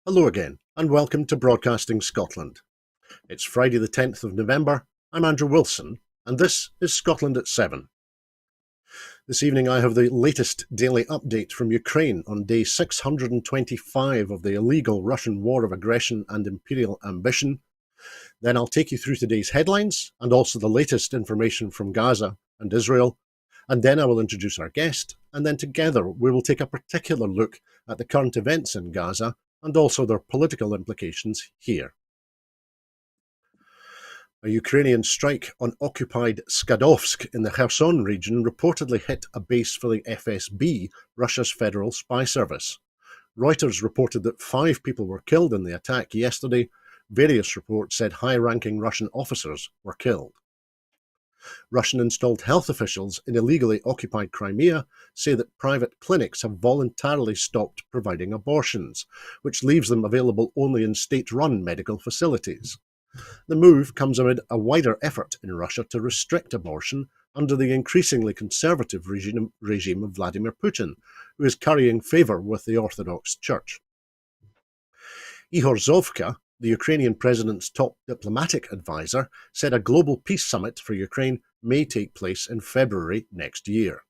Hello again, and welcome to Broadcasting Scotland. It's Friday the 10th of November. I'm Andrew Wilson, and this is Scotland at 7. This evening I have the latest daily update from Ukraine on day 625 of the illegal Russian war of aggression and imperial ambition. Then I'll take you through today's headlines and also the latest information from Gaza and Israel. And then I will introduce our guest, and then together we will take a particular look at the current events in Gaza and also their political implications here. A Ukrainian strike on occupied Skadovsk in the Kherson region reportedly hit a base for the FSB, Russia's federal spy service. Reuters reported that 5 people were killed in the attack yesterday. Various reports said high-ranking Russian officers were killed. Russian-installed health officials in illegally occupied Crimea say that private clinics have voluntarily stopped providing abortions, which leaves them available only in state-run medical facilities. The move comes amid a wider effort in Russia to restrict abortion under the increasingly conservative regime of Vladimir Putin, who is currying favour with the Orthodox Church. Ihor Zovka, the Ukrainian president's top diplomatic advisor, said a global peace summit for Ukraine may take place in February next year.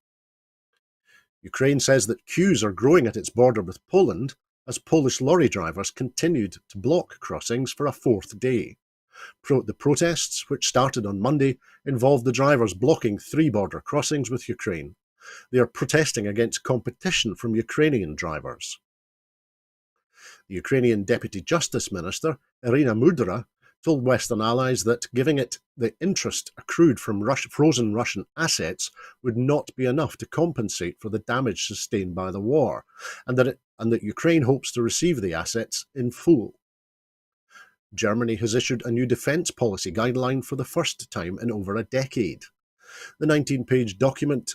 Ukraine says that queues are growing at its border with Poland as Polish lorry drivers continued to block crossings for a 4th day. The protests, which started on Monday, involved the drivers blocking 3 border crossings with Ukraine. They are protesting against competition from Ukrainian drivers. The Ukrainian Deputy Justice Minister, Irina Mudra, told Western allies that giving it the interest accrued from frozen Russian assets would not be enough to compensate for the damage sustained by the war, and that Ukraine hopes to receive the assets in full. Germany has issued a new defence policy guideline for the first time in over a decade. The 19-page document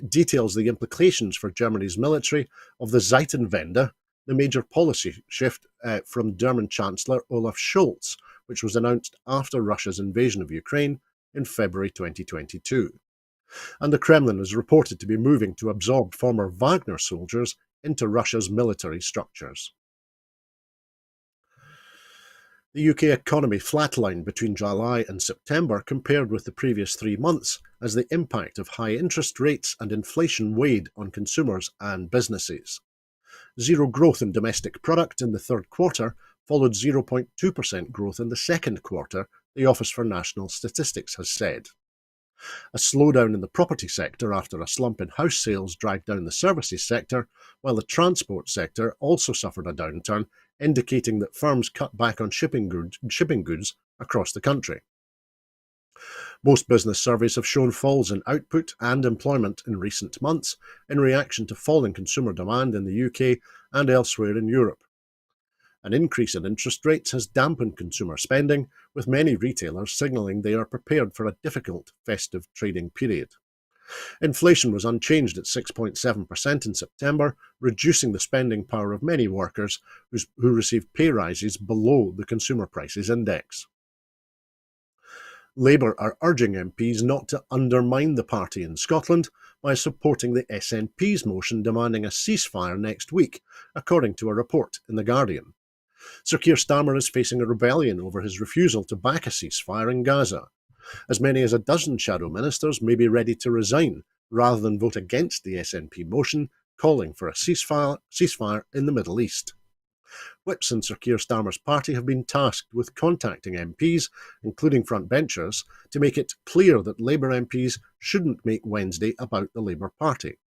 details the implications for Germany's military of the Zeitenwende, the major policy shift from German Chancellor Olaf Scholz, which was announced after Russia's invasion of Ukraine in February 2022. And the Kremlin is reported to be moving to absorb former Wagner soldiers into Russia's military structures. The UK economy flatlined between July and September compared with the previous 3 months as the impact of high interest rates and inflation weighed on consumers and businesses. Zero growth in domestic product in the third quarter followed 0.2% growth in the second quarter, the Office for National Statistics has said. A slowdown in the property sector after a slump in house sales dragged down the services sector, while the transport sector also suffered a downturn, indicating that firms cut back on shipping goods across the country. Most business surveys have shown falls in output and employment in recent months in reaction to falling consumer demand in the UK and elsewhere in Europe. An increase in interest rates has dampened consumer spending, with many retailers signalling they are prepared for a difficult festive trading period. Inflation was unchanged at 6.7% in September, reducing the spending power of many workers who received pay rises below the Consumer Prices Index. Labour are urging MPs not to undermine the party in Scotland by supporting the SNP's motion demanding a ceasefire next week, according to a report in The Guardian. Sir Keir Starmer is facing a rebellion over his refusal to back a ceasefire in Gaza. As many as a dozen shadow ministers may be ready to resign rather than vote against the SNP motion calling for a ceasefire in the Middle East. Whips in Sir Keir Starmer's party have been tasked with contacting MPs, including frontbenchers, to make it clear that Labour MPs shouldn't make Wednesday about the Labour Party.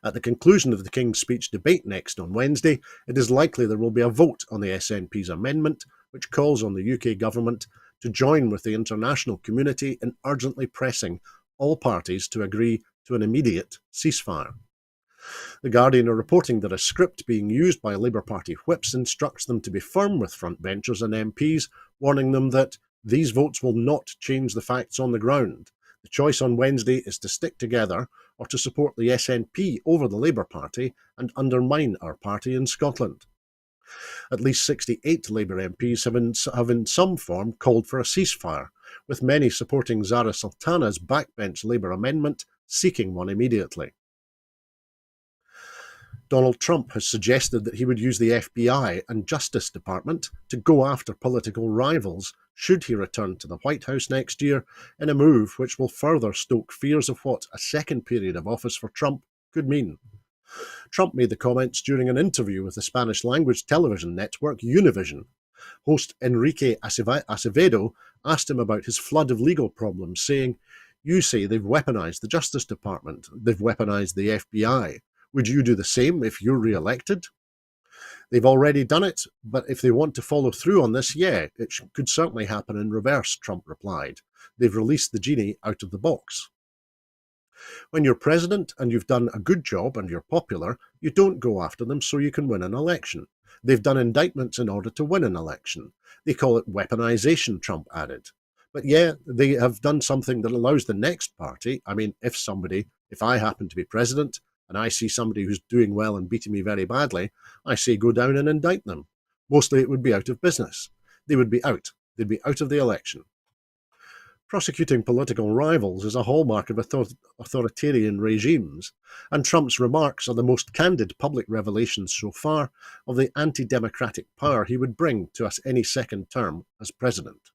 At the conclusion of the King's Speech debate next on Wednesday, it is likely there will be a vote on the SNP's amendment, which calls on the UK government to join with the international community in urgently pressing all parties to agree to an immediate ceasefire. The Guardian are reporting that a script being used by Labour Party whips instructs them to be firm with frontbenchers and MPs, warning them that these votes will not change the facts on the ground. The choice on Wednesday is to stick together or to support the SNP over the Labour Party and undermine our party in Scotland. At least 68 Labour MPs have in some form called for a ceasefire, with many supporting Zara Sultana's backbench Labour amendment seeking one immediately. Donald Trump has suggested that he would use the FBI and Justice Department to go after political rivals should he return to the White House next year, in a move which will further stoke fears of what a second period of office for Trump could mean. Trump made the comments during an interview with the Spanish-language television network Univision. Host Enrique Acevedo asked him about his flood of legal problems, saying, "You say they've weaponized the Justice Department, they've weaponized the FBI. Would you do the same if you're re-elected?" "They've already done it, but if they want to follow through on this, yeah, it could certainly happen in reverse," Trump replied. "They've released the genie out of the box." When you're president and you've done a good job and you're popular, you don't go after them so you can win an election. They've done indictments in order to win an election. They call it weaponization, Trump added. But yeah, they have done something that allows the next party, if I happen to be president and I see somebody who's doing well and beating me very badly, I say go down and indict them. Mostly it would be out of business. They would be out. They'd be out of the election. Prosecuting political rivals is a hallmark of authoritarian regimes, and Trump's remarks are the most candid public revelations so far of the anti-democratic power he would bring to us any second term as president.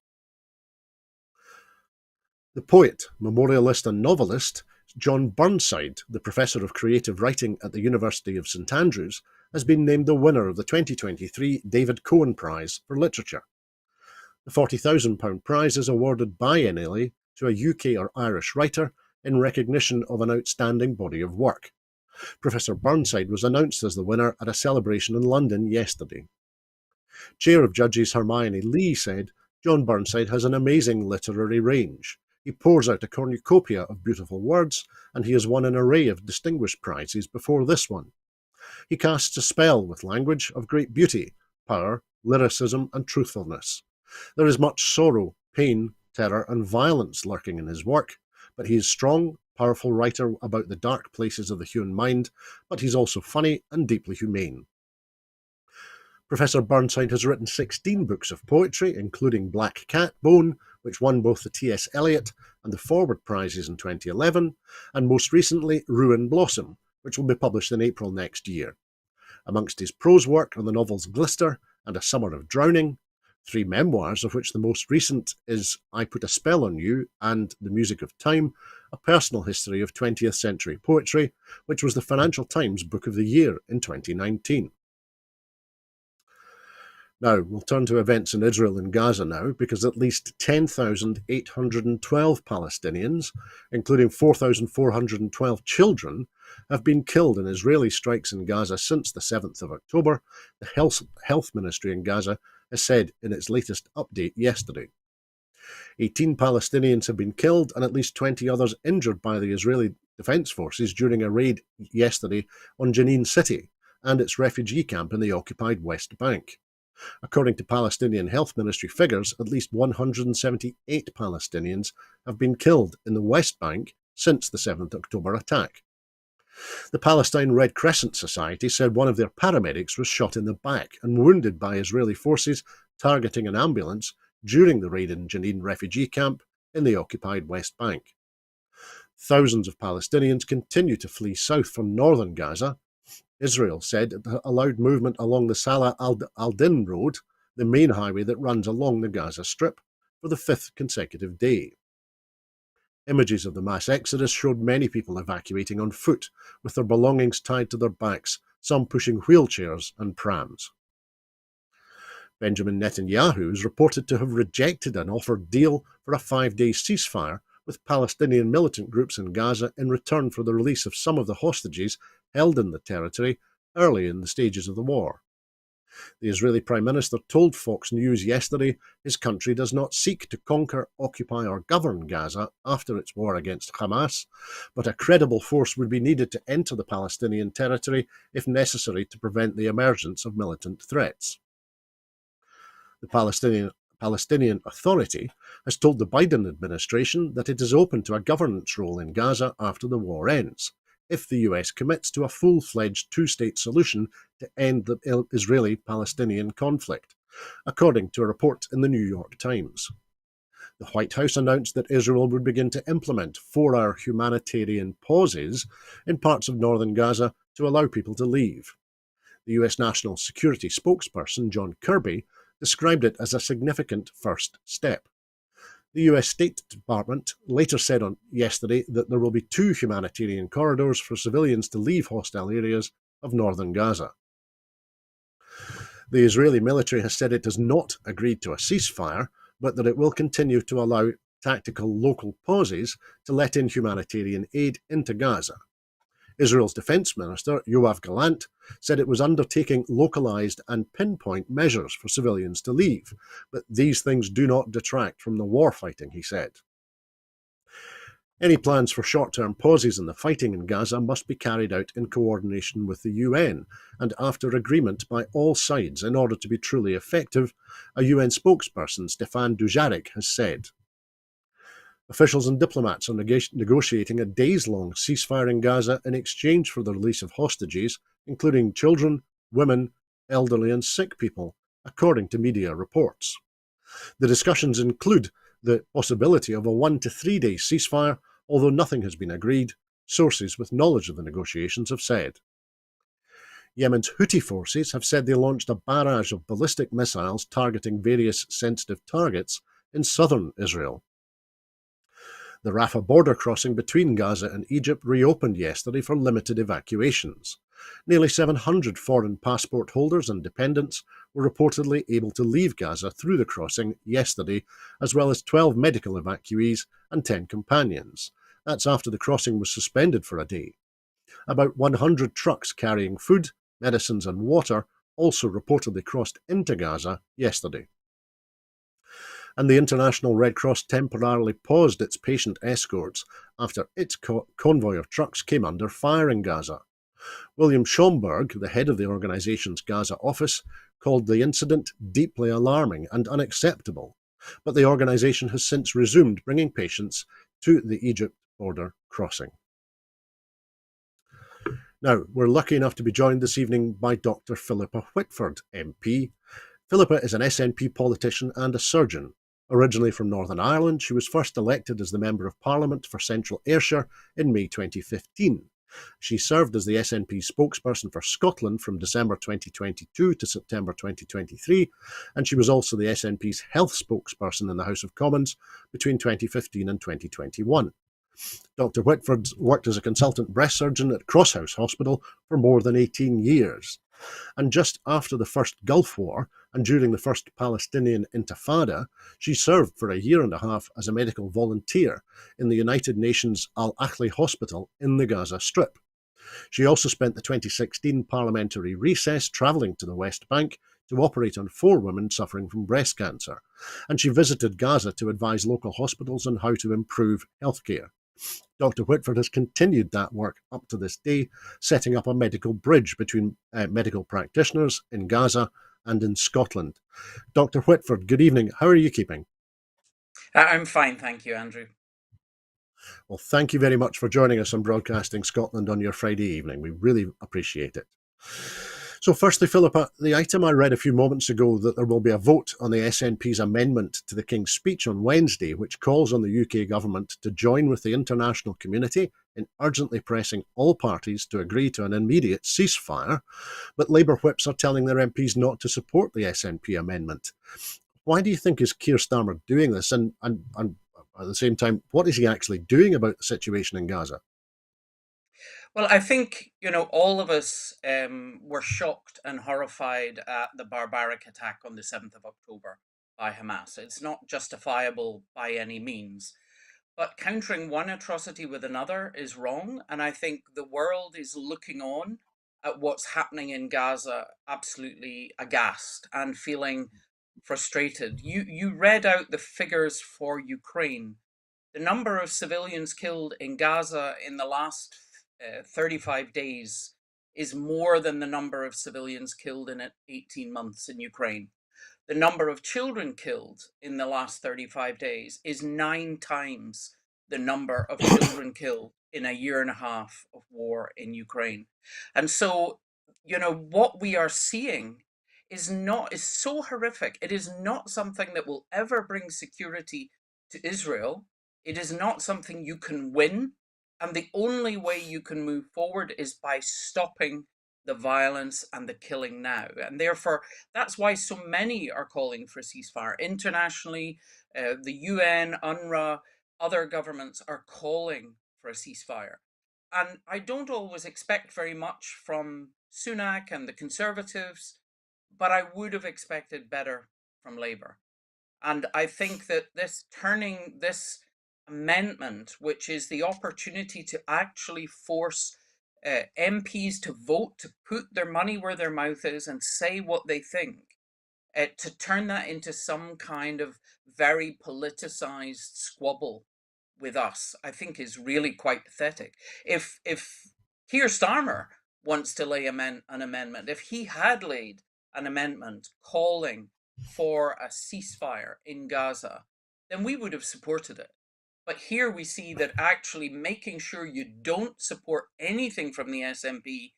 The poet, memorialist and novelist John Burnside, the professor of creative writing at the University of St Andrews, has been named the winner of the 2023 David Cohen Prize for Literature. The £40,000 prize is awarded biennially to a UK or Irish writer in recognition of an outstanding body of work. Professor Burnside was announced as the winner at a celebration in London yesterday. Chair of Judges Hermione Lee said, "John Burnside has an amazing literary range. He pours out a cornucopia of beautiful words, and he has won an array of distinguished prizes before this one. He casts a spell with language of great beauty, power, lyricism, and truthfulness. There is much sorrow, pain, terror, and violence lurking in his work, but he is a strong, powerful writer about the dark places of the human mind, but he's also funny and deeply humane." Professor Burnside has written 16 books of poetry, including Black Cat Bone, which won both the T.S. Eliot and the Forward Prizes in 2011, and most recently Ruin Blossom, which will be published in April next year. Amongst his prose work are the novels Glister and A Summer of Drowning, 3 memoirs, of which the most recent is I Put a Spell on You and The Music of Time, a personal history of 20th century poetry, which was the Financial Times Book of the Year in 2019. Now, we'll turn to events in Israel and Gaza now, because at least 10,812 Palestinians, including 4,412 children, have been killed in Israeli strikes in Gaza since the 7th of October, the Health Ministry in Gaza has said in its latest update yesterday. 18 Palestinians have been killed and at least 20 others injured by the Israeli Defense Forces during a raid yesterday on Jenin City and its refugee camp in the occupied West Bank. According to Palestinian Health Ministry figures, at least 178 Palestinians have been killed in the West Bank since the 7th October attack. The Palestine Red Crescent Society said one of their paramedics was shot in the back and wounded by Israeli forces targeting an ambulance during the raid in Jenin refugee camp in the occupied West Bank. Thousands of Palestinians continue to flee south from northern Gaza. Israel said it allowed movement along the Salah al-Din road, the main highway that runs along the Gaza Strip, for the 5th consecutive day. Images of the mass exodus showed many people evacuating on foot, with their belongings tied to their backs, some pushing wheelchairs and prams. Benjamin Netanyahu is reported to have rejected an offered deal for a 5-day ceasefire with Palestinian militant groups in Gaza in return for the release of some of the hostages held in the territory early in the stages of the war. The Israeli Prime Minister told Fox News yesterday his country does not seek to conquer, occupy or govern Gaza after its war against Hamas, but a credible force would be needed to enter the Palestinian territory if necessary to prevent the emergence of militant threats. The Palestinian Authority has told the Biden administration that it is open to a governance role in Gaza after the war ends, if the US commits to a full-fledged two-state solution to end the Israeli-Palestinian conflict, according to a report in the New York Times. The White House announced that Israel would begin to implement 4-hour humanitarian pauses in parts of northern Gaza to allow people to leave. The US National Security spokesperson, John Kirby, described it as a significant first step. The US State Department later said on yesterday that there will be 2 humanitarian corridors for civilians to leave hostile areas of northern Gaza. The Israeli military has said it has not agreed to a ceasefire, but that it will continue to allow tactical local pauses to let in humanitarian aid into Gaza. Israel's defense minister, Yoav Gallant, said it was undertaking localized and pinpoint measures for civilians to leave, but these things do not detract from the war fighting, he said. Any plans for short-term pauses in the fighting in Gaza must be carried out in coordination with the UN and after agreement by all sides in order to be truly effective, a UN spokesperson, Stefan Dujarric, has said. Officials and diplomats are negotiating a days-long ceasefire in Gaza in exchange for the release of hostages, including children, women, elderly and sick people, according to media reports. The discussions include the possibility of a 1 to 3 day ceasefire, although nothing has been agreed, sources with knowledge of the negotiations have said. Yemen's Houthi forces have said they launched a barrage of ballistic missiles targeting various sensitive targets in southern Israel. The Rafah border crossing between Gaza and Egypt reopened yesterday for limited evacuations. Nearly 700 foreign passport holders and dependents were reportedly able to leave Gaza through the crossing yesterday, as well as 12 medical evacuees and 10 companions. That's after the crossing was suspended for a day. About 100 trucks carrying food, medicines and water also reportedly crossed into Gaza yesterday. And the International Red Cross temporarily paused its patient escorts after its convoy of trucks came under fire in Gaza. William Schomburg, the head of the organization's Gaza office, called the incident deeply alarming and unacceptable, but the organization has since resumed bringing patients to the Egypt border crossing. Now, we're lucky enough to be joined this evening by Dr. Philippa Whitford, MP. Philippa is an SNP politician and a surgeon. Originally from Northern Ireland, she was first elected as the Member of Parliament for Central Ayrshire in May 2015. She served as the SNP spokesperson for Scotland from December 2022 to September 2023, and she was also the SNP's health spokesperson in the House of Commons between 2015 and 2021. Dr. Whitford worked as a consultant breast surgeon at Crosshouse Hospital for more than 18 years. And just after the first Gulf War and during the first Palestinian Intifada, she served for a year and a half as a medical volunteer in the United Nations Al-Ahli Hospital in the Gaza Strip. She also spent the 2016 parliamentary recess travelling to the West Bank to operate on 4 women suffering from breast cancer, and she visited Gaza to advise local hospitals on how to improve healthcare. Dr. Whitford has continued that work up to this day, setting up a medical bridge between medical practitioners in Gaza and in Scotland. Dr. Whitford, good evening. How are you keeping? I'm fine, thank you, Andrew. Well, thank you very much for joining us on Broadcasting Scotland on your Friday evening. We really appreciate it. So firstly, Philippa, the item I read a few moments ago that there will be a vote on the SNP's amendment to the King's Speech on Wednesday, which calls on the UK government to join with the international community in urgently pressing all parties to agree to an immediate ceasefire, but Labour whips are telling their MPs not to support the SNP amendment. Why do you think is Keir Starmer doing this? And at the same time, what is he actually doing about the situation in Gaza? Well, I think, all of us were shocked and horrified at the barbaric attack on the 7th of October by Hamas. It's not justifiable by any means, but countering one atrocity with another is wrong. And I think the world is looking on at what's happening in Gaza absolutely aghast and feeling frustrated. You read out the figures for Ukraine. The number of civilians killed in Gaza in the last 35 days is more than the number of civilians killed in 18 months in Ukraine. The number of children killed in the last 35 days is 9 times the number of children killed in a year and a half of war in Ukraine. And so, what we are seeing is so horrific. It is not something that will ever bring security to Israel. It is not something you can win. And the only way you can move forward is by stopping the violence and the killing now. And therefore, that's why so many are calling for a ceasefire. Internationally, the UN, UNRWA, other governments are calling for a ceasefire. And I don't always expect very much from Sunak and the Conservatives, but I would have expected better from Labour. And I think that this turning this amendment, which is the opportunity to actually force MPs to vote, to put their money where their mouth is and say what they think, to turn that into some kind of very politicized squabble with us, I think is really quite pathetic. If Keir Starmer wants to lay an amendment, if he had laid an amendment calling for a ceasefire in Gaza, then we would have supported it. But here we see that actually making sure you don't support anything from the SNP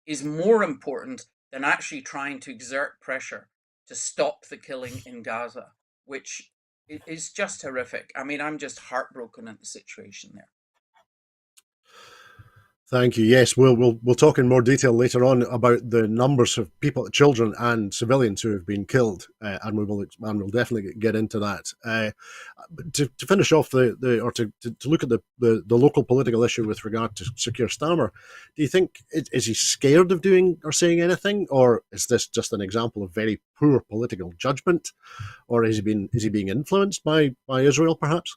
is more important than actually trying to exert pressure to stop the killing in Gaza, which is just horrific. I mean, I'm just heartbroken at the situation there. Thank you. Yes, we'll talk in more detail later on about the numbers of people, children and civilians who have been killed, and we'll definitely get into that. To finish off to look at the local political issue with regard to Sir Keir Starmer, do you think is he scared of doing or saying anything, or is this just an example of very poor political judgment, or is he being influenced by Israel perhaps?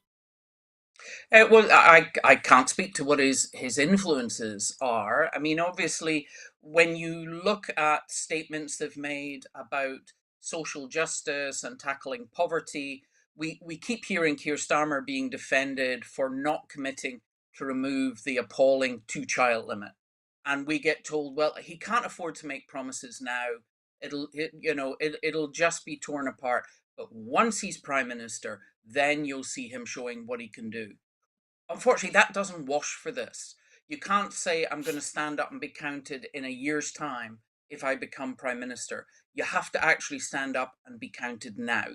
Well, I can't speak to what his influences are. I mean, obviously, when you look at statements they've made about social justice and tackling poverty, we keep hearing Keir Starmer being defended for not committing to remove the appalling two-child limit, and we get told, well, he can't afford to make promises now. It'll just be torn apart. But once he's prime minister, then you'll see him showing what he can do. Unfortunately, that doesn't wash for this. You can't say, I'm going to stand up and be counted in a year's time if I become prime minister. You have to actually stand up and be counted now.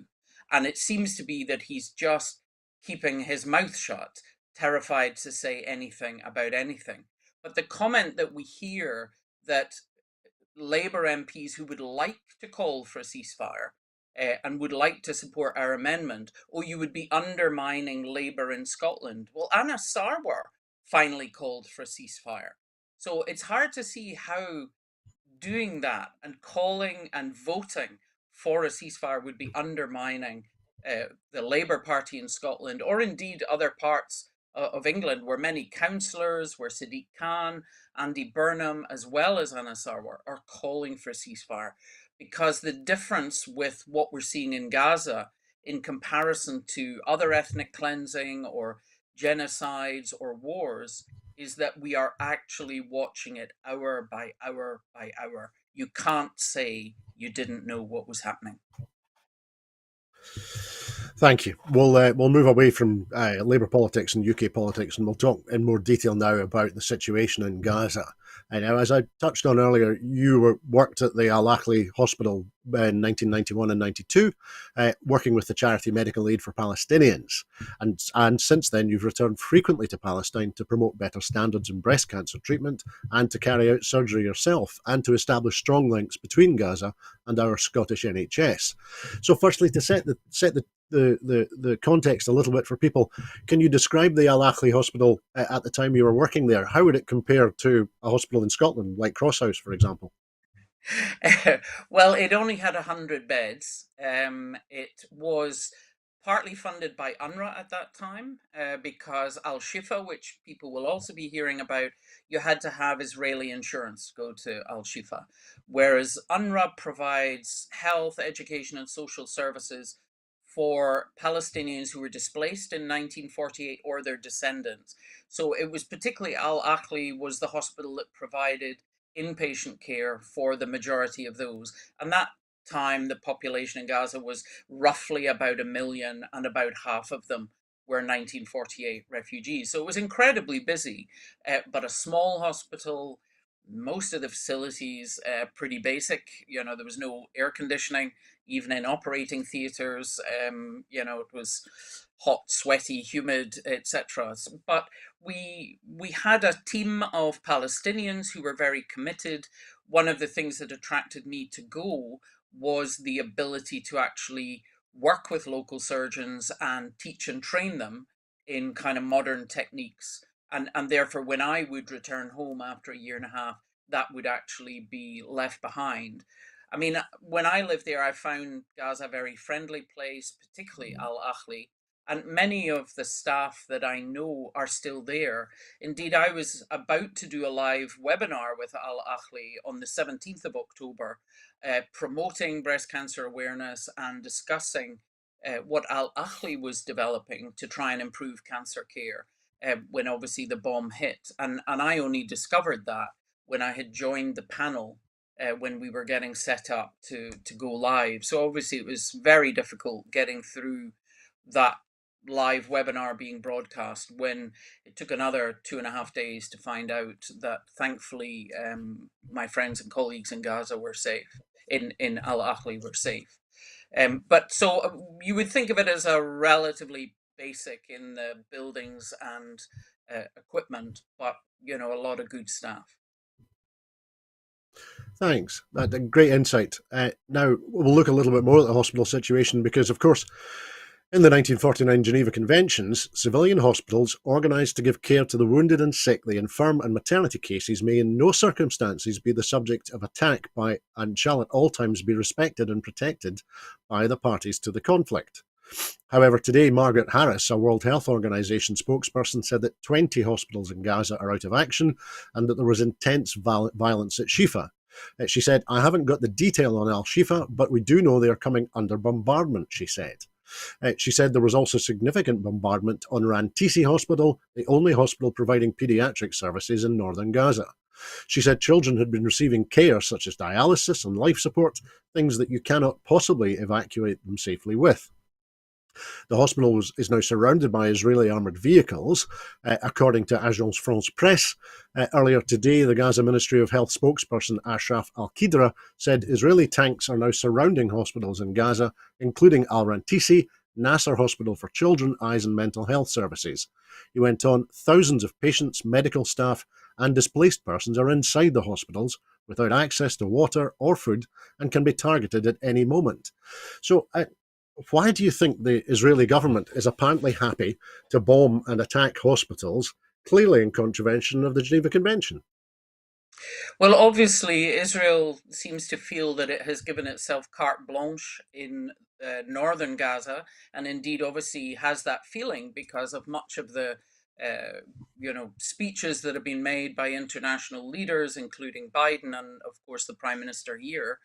And it seems to be that he's just keeping his mouth shut, terrified to say anything about anything. But the comment that we hear, that Labour MPs who would like to call for a ceasefire and would like to support our amendment, or you would be undermining Labour in Scotland. Well, Anna Sarwar finally called for a ceasefire. So it's hard to see how doing that and calling and voting for a ceasefire would be undermining the Labour Party in Scotland, or indeed other parts of England, where many councillors, where Sadiq Khan, Andy Burnham, as well as Anna Sarwar, are calling for a ceasefire. Because the difference with what we're seeing in Gaza in comparison to other ethnic cleansing or genocides or wars is that we are actually watching it hour by hour by hour. You can't say you didn't know what was happening. Thank you. We'll move away from Labour politics and UK politics, and we'll talk in more detail now about the situation in Gaza. And now, as I touched on earlier, you worked at the Al Ahly Hospital in 1991 and 92, working with the charity Medical Aid for Palestinians. And since then, you've returned frequently to Palestine to promote better standards in breast cancer treatment and to carry out surgery yourself and to establish strong links between Gaza and our Scottish NHS. So, firstly, to set the context a little bit for people, can you describe the Al Ahly Hospital at the time you were working there? How would it compare to a hospital in Scotland, like Crosshouse, for example? Well, it only had 100 beds. It was partly funded by UNRWA at that time because Al Shifa, which people will also be hearing about, you had to have Israeli insurance to go to Al Shifa. Whereas UNRWA provides health, education, and social services for Palestinians who were displaced in 1948 or their descendants. So it was particularly Al Ahly was the hospital that provided inpatient care for the majority of those. And that time, the population in Gaza was roughly about 1 million, and about half of them were 1948 refugees. So it was incredibly busy, but a small hospital, most of the facilities pretty basic. There was no air conditioning, even in operating theaters. It was hot, sweaty, humid, etc. But we had a team of Palestinians who were very committed. One of the things that attracted me to go was the ability to actually work with local surgeons and teach and train them in kind of modern techniques. And therefore, when I would return home after a year and a half, that would actually be left behind. I mean, when I lived there, I found Gaza a very friendly place, particularly Al Ahli, and many of the staff that I know are still there. Indeed, I was about to do a live webinar with Al Ahli on the 17th of October, promoting breast cancer awareness and discussing what Al Ahli was developing to try and improve cancer care when obviously the bomb hit. And I only discovered that when I had joined the panel when we were getting set up to go live. So obviously it was very difficult getting through that live webinar being broadcast when it took another 2.5 days to find out that thankfully my friends and colleagues in Gaza were safe, in Al Ahli were safe. But so you would think of it as a relatively basic in the buildings and equipment, but a lot of good staff. Thanks. That's a great insight. Now, we'll look a little bit more at the hospital situation because, of course, in the 1949 Geneva Conventions, civilian hospitals organised to give care to the wounded and sick, the infirm and maternity cases may in no circumstances be the subject of attack by and shall at all times be respected and protected by the parties to the conflict. However, today, Margaret Harris, a World Health Organization spokesperson, said that 20 hospitals in Gaza are out of action and that there was intense violence at Shifa. She said, I haven't got the detail on Al Shifa, but we do know they are coming under bombardment, she said. She said there was also significant bombardment on Rantisi Hospital, the only hospital providing paediatric services in northern Gaza. She said children had been receiving care such as dialysis and life support, things that you cannot possibly evacuate them safely with. The hospital is now surrounded by Israeli armoured vehicles, according to Agence France Presse. Earlier today, the Gaza Ministry of Health spokesperson Ashraf Al-Qidra said Israeli tanks are now surrounding hospitals in Gaza, including Al-Rantisi, Nasser Hospital for Children, Eyes and Mental Health Services. He went on, thousands of patients, medical staff and displaced persons are inside the hospitals without access to water or food and can be targeted at any moment. So why do you think the Israeli government is apparently happy to bomb and attack hospitals, clearly in contravention of the Geneva Convention? Well, obviously, Israel seems to feel that it has given itself carte blanche in northern Gaza, and indeed, obviously, has that feeling because of much of the speeches that have been made by international leaders, including Biden and, of course, the Prime Minister here,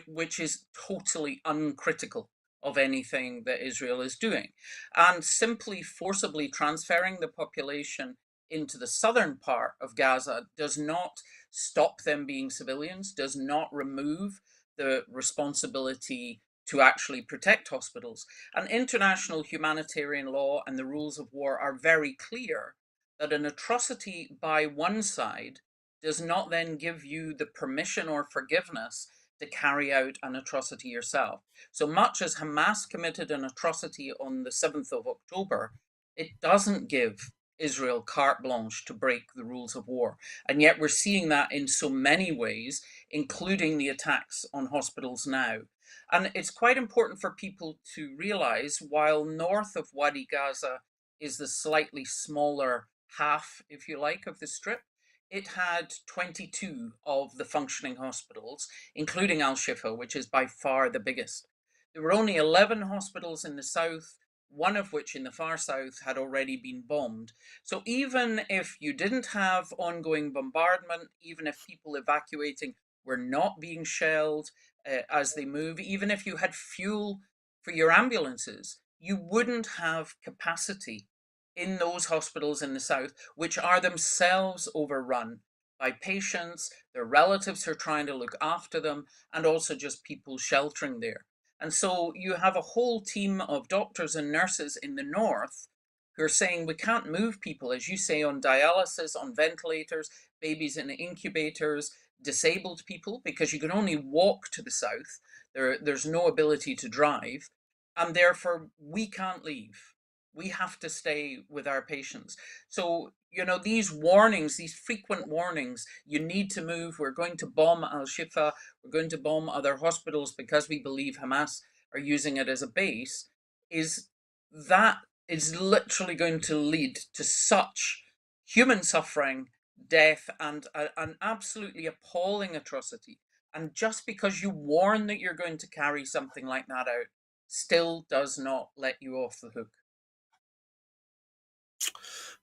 which is totally uncritical of anything that Israel is doing, and simply forcibly transferring the population into the southern part of Gaza does not stop them being civilians, does not remove the responsibility to actually protect hospitals. And international humanitarian law and the rules of war are very clear that an atrocity by one side does not then give you the permission or forgiveness to carry out an atrocity yourself. So much as Hamas committed an atrocity on the 7th of October, it doesn't give Israel carte blanche to break the rules of war. And yet we're seeing that in so many ways, including the attacks on hospitals now. And it's quite important for people to realize while north of Wadi Gaza is the slightly smaller half, if you like, of the strip, it had 22 of the functioning hospitals, including Al Shifa, which is by far the biggest. There were only 11 hospitals in the south, one of which in the far south had already been bombed. So even if you didn't have ongoing bombardment, even if people evacuating were not being shelled as they move, even if you had fuel for your ambulances, you wouldn't have capacity in those hospitals in the south, which are themselves overrun by patients, their relatives who are trying to look after them, and also just people sheltering there. And so you have a whole team of doctors and nurses in the north who are saying we can't move people, as you say, on dialysis, on ventilators, babies in incubators, disabled people, because you can only walk to the south. There's no ability to drive, and therefore we can't leave. We have to stay with our patients. So, these warnings, these frequent warnings, you need to move. We're going to bomb Al Shifa. We're going to bomb other hospitals because we believe Hamas are using it as a base. Is that is literally going to lead to such human suffering, death, and an absolutely appalling atrocity. And just because you warn that you're going to carry something like that out, still does not let you off the hook.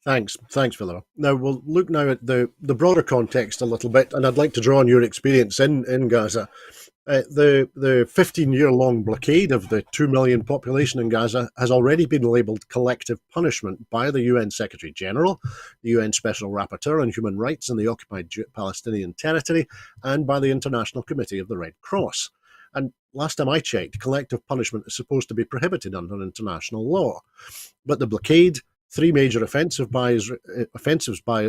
Thanks, Philippa. Now we'll look now at the broader context a little bit, and I'd like to draw on your experience in Gaza. The 15-year-long blockade of the 2 million population in Gaza has already been labelled collective punishment by the UN Secretary General, the UN Special Rapporteur on Human Rights in the occupied Palestinian territory, and by the International Committee of the Red Cross. And last time I checked, collective punishment is supposed to be prohibited under international law. But the blockade, three major offensives by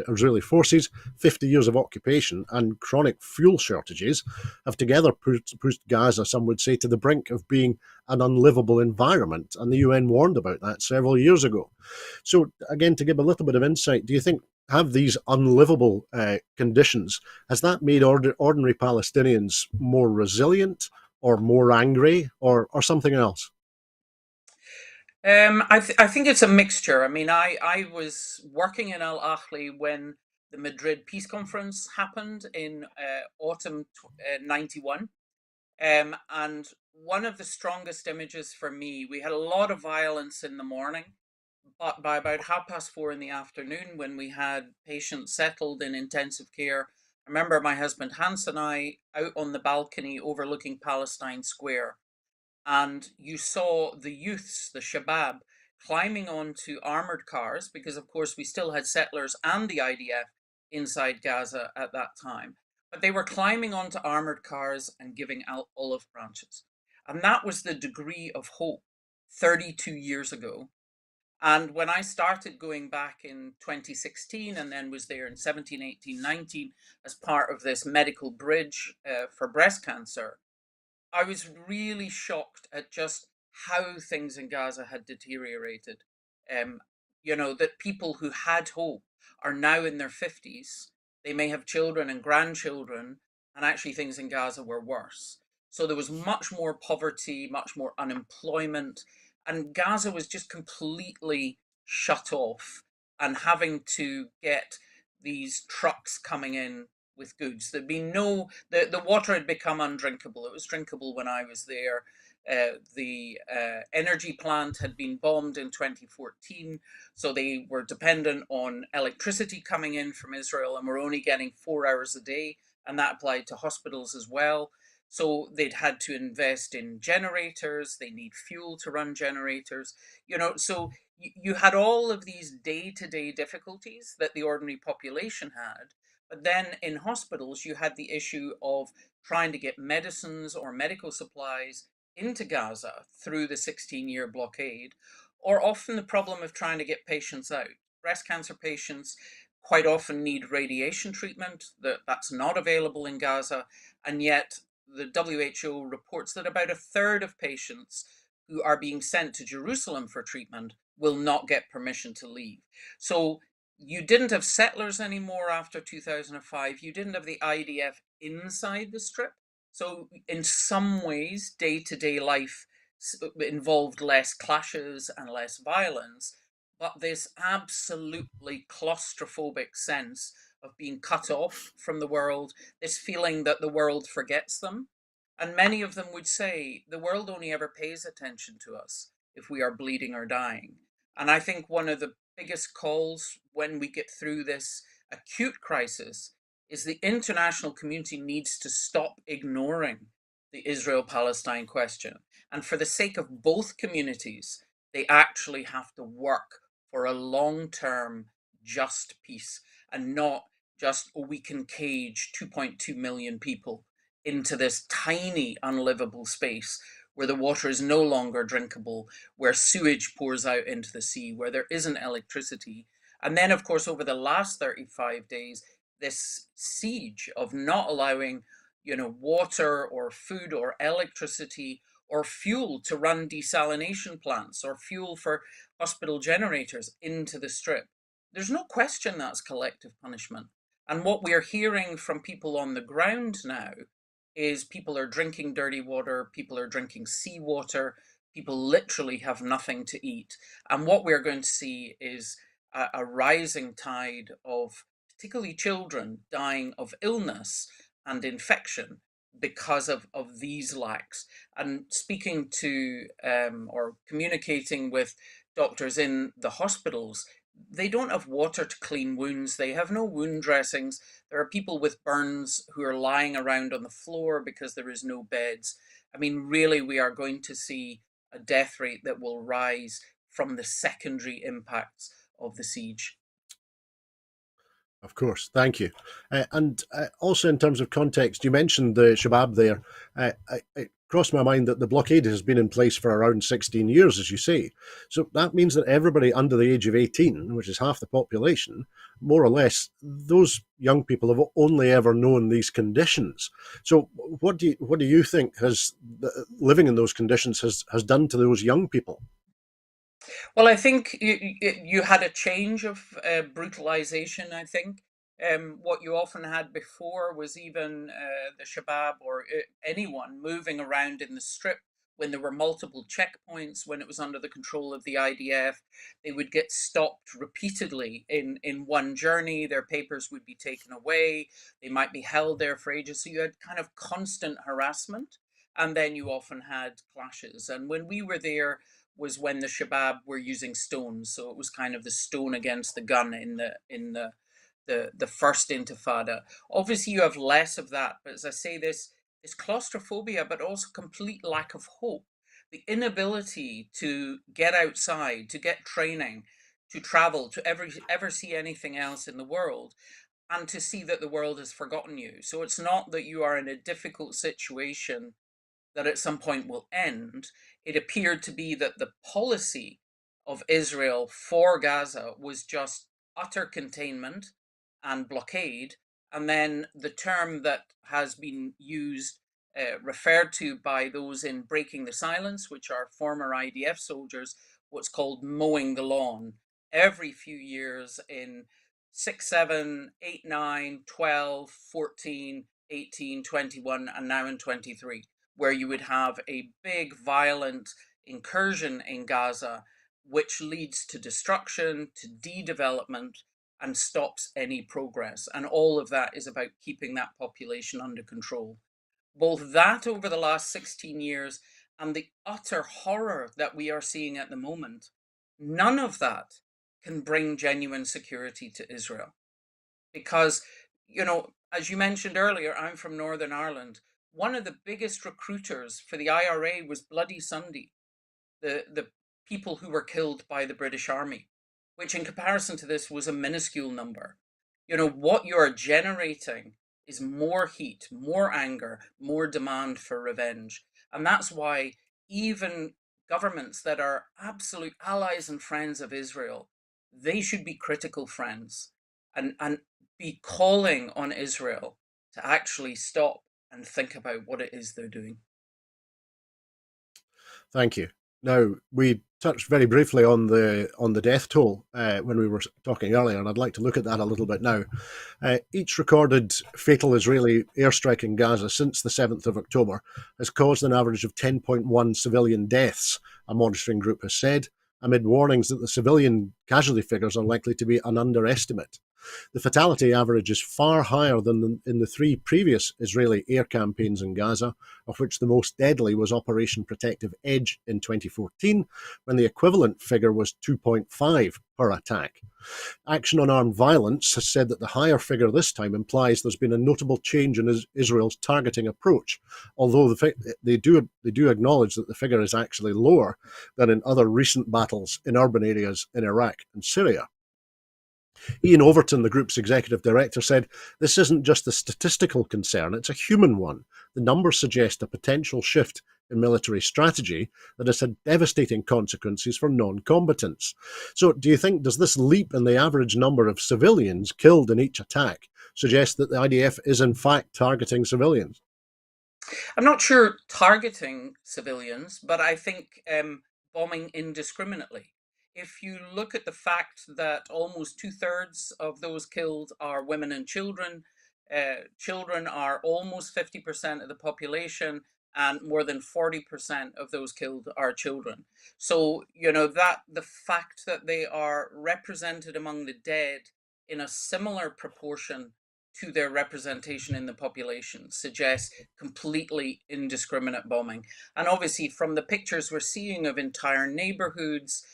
Israeli forces, 50 years of occupation, and chronic fuel shortages have together pushed Gaza, some would say, to the brink of being an unlivable environment. And the UN warned about that several years ago. So, again, to give a little bit of insight, do you think have these unlivable conditions, has that made ordinary Palestinians more resilient or more angry or something else? I think it's a mixture. I mean, I was working in Al Ahli when the Madrid Peace Conference happened in autumn 91. And one of the strongest images for me, we had a lot of violence in the morning, but by about 4:30 in the afternoon, when we had patients settled in intensive care, I remember my husband Hans and I out on the balcony overlooking Palestine Square, and you saw the youths, the Shabab, climbing onto armored cars, because of course we still had settlers and the IDF inside Gaza at that time. But they were climbing onto armored cars and giving out olive branches. And that was the degree of hope 32 years ago. And when I started going back in 2016 and then was there in 17, 18, 19 as part of this medical bridge for breast cancer, I was really shocked at just how things in Gaza had deteriorated. Um, that people who had hope are now in their 50s. They may have children and grandchildren, and actually things in Gaza were worse. So there was much more poverty, much more unemployment, and Gaza was just completely shut off and having to get these trucks coming in with goods. There'd been the water had become undrinkable. It was drinkable when I was there. The energy plant had been bombed in 2014, so they were dependent on electricity coming in from Israel and were only getting 4 hours a day, and that applied to hospitals as well. So they'd had to invest in generators. They need fuel to run generators. So you had all of these day-to-day difficulties that the ordinary population had, but then in hospitals, you had the issue of trying to get medicines or medical supplies into Gaza through the 16-year blockade, or often the problem of trying to get patients out. Breast cancer patients quite often need radiation treatment that's not available in Gaza, and yet the WHO reports that about a third of patients who are being sent to Jerusalem for treatment will not get permission to leave. So you didn't have settlers anymore after 2005. You didn't have the IDF inside the strip. So, in some ways, day to day life involved less clashes and less violence. But this absolutely claustrophobic sense of being cut off from the world, this feeling that the world forgets them. And many of them would say the world only ever pays attention to us if we are bleeding or dying. And I think one of the biggest calls when we get through this acute crisis is the international community needs to stop ignoring the Israel Palestine question. And for the sake of both communities, they actually have to work for a long term just peace and not just, oh, we can cage 2.2 million people into this tiny, unlivable space where the water is no longer drinkable, where sewage pours out into the sea, where there isn't electricity. And then, of course, over the last 35 days, this siege of not allowing, water or food or electricity or fuel to run desalination plants or fuel for hospital generators into the strip. There's no question that's collective punishment. And what we're hearing from people on the ground now is people are drinking dirty water, people are drinking seawater, people literally have nothing to eat. And what we're going to see is a rising tide of particularly children dying of illness and infection because of these lacks. And speaking to or communicating with doctors in the hospitals, they don't have water to clean wounds, they have no wound dressings. There are people with burns who are lying around on the floor because there is no beds. I mean, really, we are going to see a death rate that will rise from the secondary impacts of the siege. Of course, thank you. And also, in terms of context, you mentioned the Shabab there. It crossed my mind that the blockade has been in place for around 16 years, as you say. So that means that everybody under the age of 18, which is half the population, more or less, those young people have only ever known these conditions. So what do you think has living in those conditions has done to those young people? Well, I think you had a change of brutalization, I think. What you often had before was even the Shabab or anyone moving around in the strip when there were multiple checkpoints, when it was under the control of the IDF. They would get stopped repeatedly in one journey. Their papers would be taken away. They might be held there for ages. So you had kind of constant harassment. And then you often had clashes. And when we were there, was when the Shabab were using stones. So it was kind of the stone against the gun in the first Intifada. Obviously, you have less of that, but as I say, this claustrophobia, but also complete lack of hope, the inability to get outside, to get training, to travel, to ever see anything else in the world, and to see that the world has forgotten you. So it's not that you are in a difficult situation that at some point will end. It appeared to be that the policy of Israel for Gaza was just utter containment and blockade. And then the term that has been used, referred to by those in Breaking the Silence, which are former IDF soldiers, what's called mowing the lawn. Every few years in 6, 7, 8, 9, 12, 14, 18, 21, and now in 23, where you would have a big violent incursion in Gaza, which leads to destruction, to de-development, and stops any progress. And all of that is about keeping that population under control. Both that over the last 16 years and the utter horror that we are seeing at the moment, none of that can bring genuine security to Israel. Because, as you mentioned earlier, I'm from Northern Ireland. One of the biggest recruiters for the IRA was Bloody Sunday, the people who were killed by the British Army, which in comparison to this was a minuscule number. What you're generating is more heat, more anger, more demand for revenge. And that's why even governments that are absolute allies and friends of Israel, they should be critical friends and be calling on Israel to actually stop and think about what it is they're doing. Thank you. Now, we touched very briefly on the death toll when we were talking earlier, and I'd like to look at that a little bit now. Each recorded fatal Israeli airstrike in Gaza since the 7th of October has caused an average of 10.1 civilian deaths, a monitoring group has said, amid warnings that the civilian casualty figures are likely to be an underestimate. The fatality average is far higher than in the three previous Israeli air campaigns in Gaza, of which the most deadly was Operation Protective Edge in 2014, when the equivalent figure was 2.5 per attack. Action on Armed Violence has said that the higher figure this time implies there's been a notable change in Israel's targeting approach, although they do acknowledge that the figure is actually lower than in other recent battles in urban areas in Iraq and Syria. Ian Overton, the group's executive director, said, "This isn't just a statistical concern, it's a human one. The numbers suggest a potential shift in military strategy that has had devastating consequences for non-combatants." So do you think, does this leap in the average number of civilians killed in each attack suggest that the IDF is in fact targeting civilians? I'm not sure targeting civilians, but I think bombing indiscriminately. If you look at the fact that almost two-thirds of those killed are women and children, children are almost 50% of the population, and more than 40% of those killed are children. So, that the fact that they are represented among the dead in a similar proportion to their representation in the population suggests completely indiscriminate bombing. And obviously, from the pictures we're seeing of entire neighborhoods,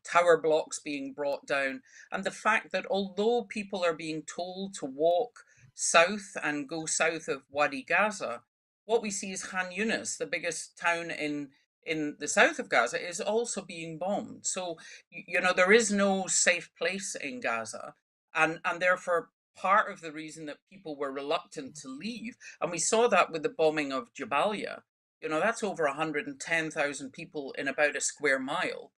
tower blocks being brought down, and the fact that although people are being told to walk south and go south of Wadi Gaza, what we see is Khan Yunis, the biggest town in the south of Gaza, is also being bombed. So there is no safe place in Gaza, and therefore part of the reason that people were reluctant to leave, and we saw that with the bombing of Jabalia. That's over 110,000 people in about a square mile.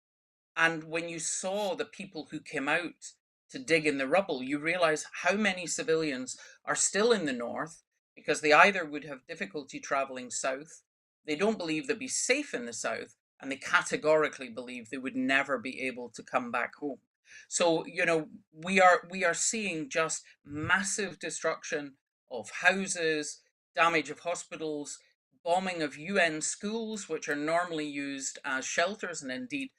And when you saw the people who came out to dig in the rubble, you realize how many civilians are still in the north because they either would have difficulty traveling south, they don't believe they'll be safe in the south, and they categorically believe they would never be able to come back home. So, we are seeing just massive destruction of houses, damage of hospitals, bombing of UN schools, which are normally used as shelters, and indeed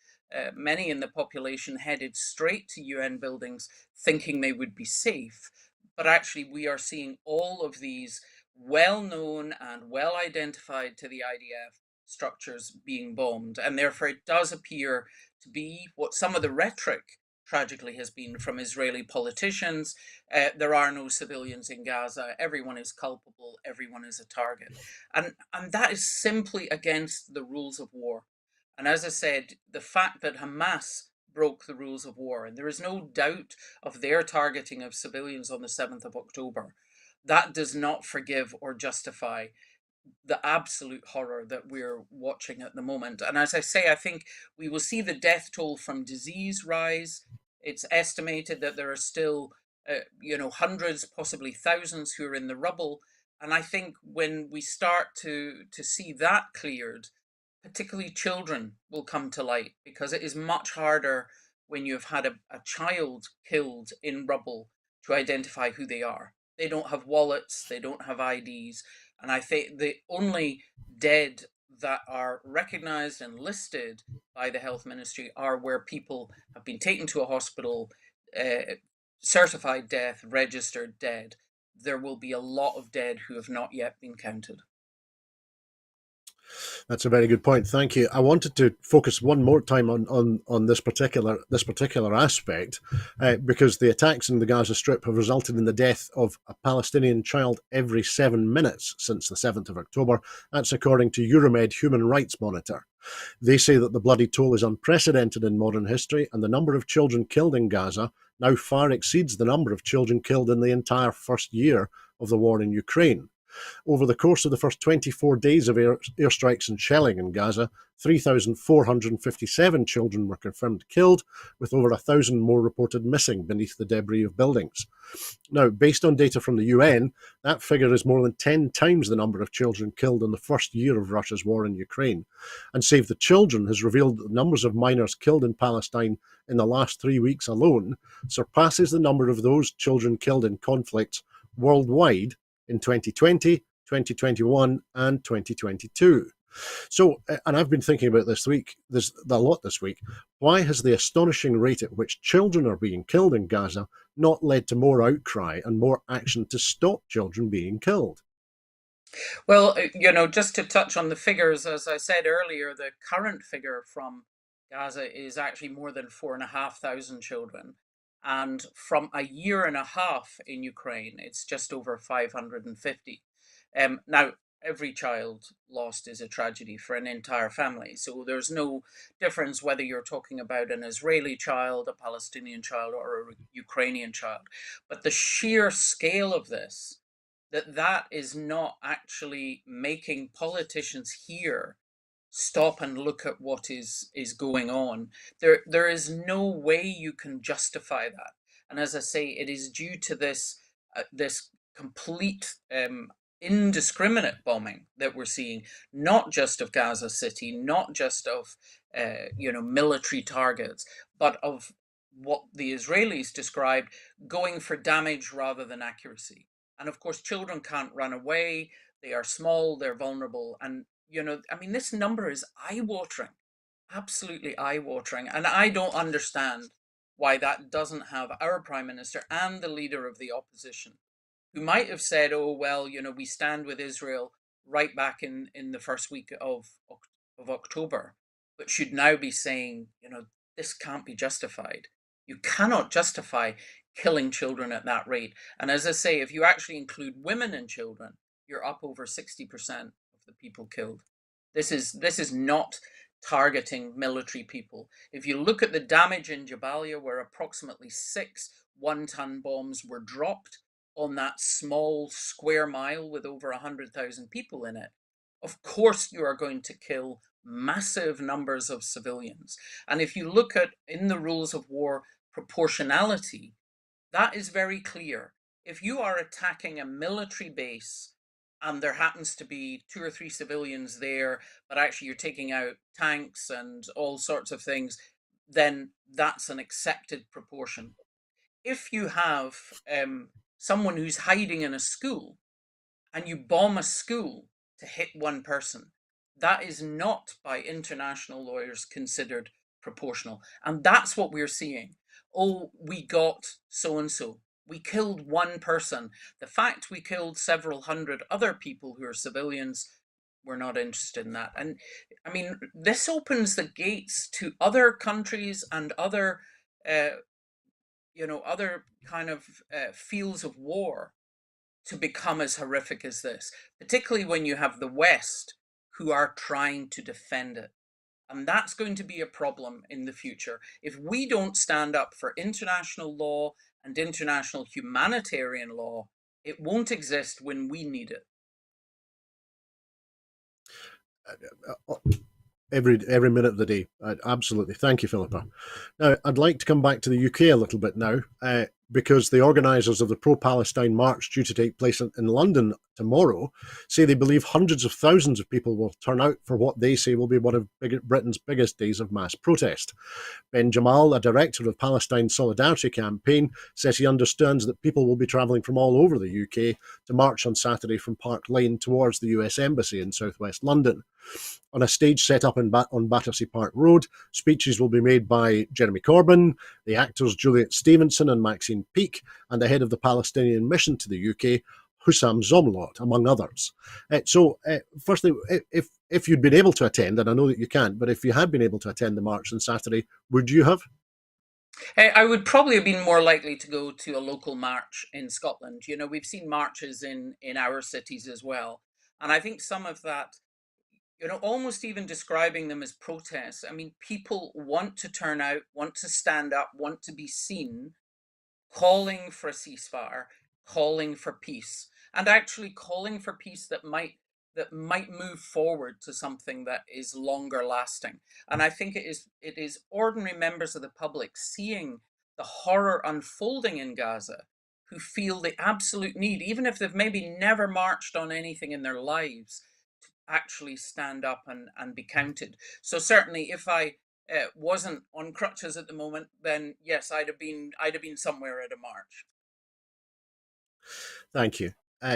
many in the population headed straight to UN buildings thinking they would be safe. But actually, we are seeing all of these well known and well identified to the IDF structures being bombed. And therefore, it does appear to be what some of the rhetoric tragically has been from Israeli politicians. There are no civilians in Gaza. Everyone is culpable. Everyone is a target. And that is simply against the rules of war. And as I said, the fact that Hamas broke the rules of war, and there is no doubt of their targeting of civilians on the 7th of October, that does not forgive or justify the absolute horror that we're watching at the moment. And as I say, I think we will see the death toll from disease rise. It's estimated that there are still, hundreds, possibly thousands who are in the rubble. And I think when we start to see that cleared, particularly children will come to light because it is much harder when you've had a child killed in rubble to identify who they are. They don't have wallets, they don't have IDs. And I think the only dead that are recognized and listed by the health ministry are where people have been taken to a hospital, certified death, registered dead. There will be a lot of dead who have not yet been counted. That's a very good point. Thank you. I wanted to focus one more time on this particular aspect, because the attacks in the Gaza Strip have resulted in the death of a Palestinian child every 7 minutes since the 7th of October. That's according to Euromed Human Rights Monitor. They say that the bloody toll is unprecedented in modern history, and the number of children killed in Gaza now far exceeds the number of children killed in the entire first year of the war in Ukraine. Over the course of the first 24 days of airstrikes and shelling in Gaza, 3,457 children were confirmed killed, with over 1,000 more reported missing beneath the debris of buildings. Now, based on data from the UN, that figure is more than 10 times the number of children killed in the first year of Russia's war in Ukraine. And Save the Children has revealed that the numbers of minors killed in Palestine in the last 3 weeks alone surpasses the number of those children killed in conflicts worldwide in 2020, 2021, and 2022. So, and I've been thinking about there's a lot this week. Why has the astonishing rate at which children are being killed in Gaza not led to more outcry and more action to stop children being killed? Well, just to touch on the figures, as I said earlier, the current figure from Gaza is actually more than 4,500 children. And from a year and a half in Ukraine, it's just over 550. Now, every child lost is a tragedy for an entire family. So there's no difference whether you're talking about an Israeli child, a Palestinian child, or a Ukrainian child. But the sheer scale of this, that is not actually making politicians here stop and look at what is going on. There is no way you can justify that. And as I say, it is due to this complete indiscriminate bombing that we're seeing, not just of Gaza City, not just of military targets, but of what the Israelis described going for damage rather than accuracy. And of course, children can't run away. They are small, they're vulnerable, and I mean, this number is eye-watering, absolutely eye-watering, and I don't understand why that doesn't have our prime minister and the leader of the opposition, who might have said, "Oh well, we stand with Israel," right back in the first week of October, but should now be saying, this can't be justified. You cannot justify killing children at that rate. And as I say, if you actually include women and children, you're up over 60% of the people killed. This is not targeting military people. If you look at the damage in Jabalia, where approximately 6 one-ton bombs were dropped on that small square mile with over 100,000 people in it, of course you are going to kill massive numbers of civilians. And if you look at, in the rules of war, proportionality, that is very clear. If you are attacking a military base and there happens to be 2 or 3 civilians there, but actually you're taking out tanks and all sorts of things, then that's an accepted proportion. If you have someone who's hiding in a school and you bomb a school to hit one person, that is not by international lawyers considered proportional. And that's what we're seeing. Oh, we got so and so. We killed one person. The fact we killed several hundred other people who are civilians, we're not interested in that. And I mean, this opens the gates to other countries and uh, other kind of fields of war to become as horrific as this, particularly when you have the West who are trying to defend it. And that's going to be a problem in the future. If we don't stand up for international law and international humanitarian law, it won't exist when we need it. Every minute of the day. Absolutely. Thank you, Philippa. Now, I'd like to come back to the UK a little bit now, because the organisers of the pro-Palestine march due to take place in London tomorrow say they believe hundreds of thousands of people will turn out for what they say will be one of Britain's biggest days of mass protest. Ben Jamal, a director of Palestine Solidarity Campaign, says he understands that people will be travelling from all over the UK to march on Saturday from Park Lane towards the US Embassy in southwest London. On a stage set up on Battersea Park Road, speeches will be made by Jeremy Corbyn, the actors Juliet Stevenson and Maxine Peake, and the head of the Palestinian mission to the UK, Hussam Zomlot, among others. Firstly, if you'd been able to attend, and I know that you can't, but if you had been able to attend the march on Saturday, would you have? I would probably have been more likely to go to a local march in Scotland. We've seen marches in our cities as well. And I think some of that, almost even describing them as protests. I mean, people want to turn out, want to stand up, want to be seen, calling for a ceasefire, calling for peace, and actually calling for peace that might move forward to something that is longer lasting. And I think it is ordinary members of the public seeing the horror unfolding in Gaza who feel the absolute need, even if they've maybe never marched on anything in their lives, actually stand up and be counted. So certainly, if I wasn't on crutches at the moment, then yes, I'd have been somewhere at a march. Thank you.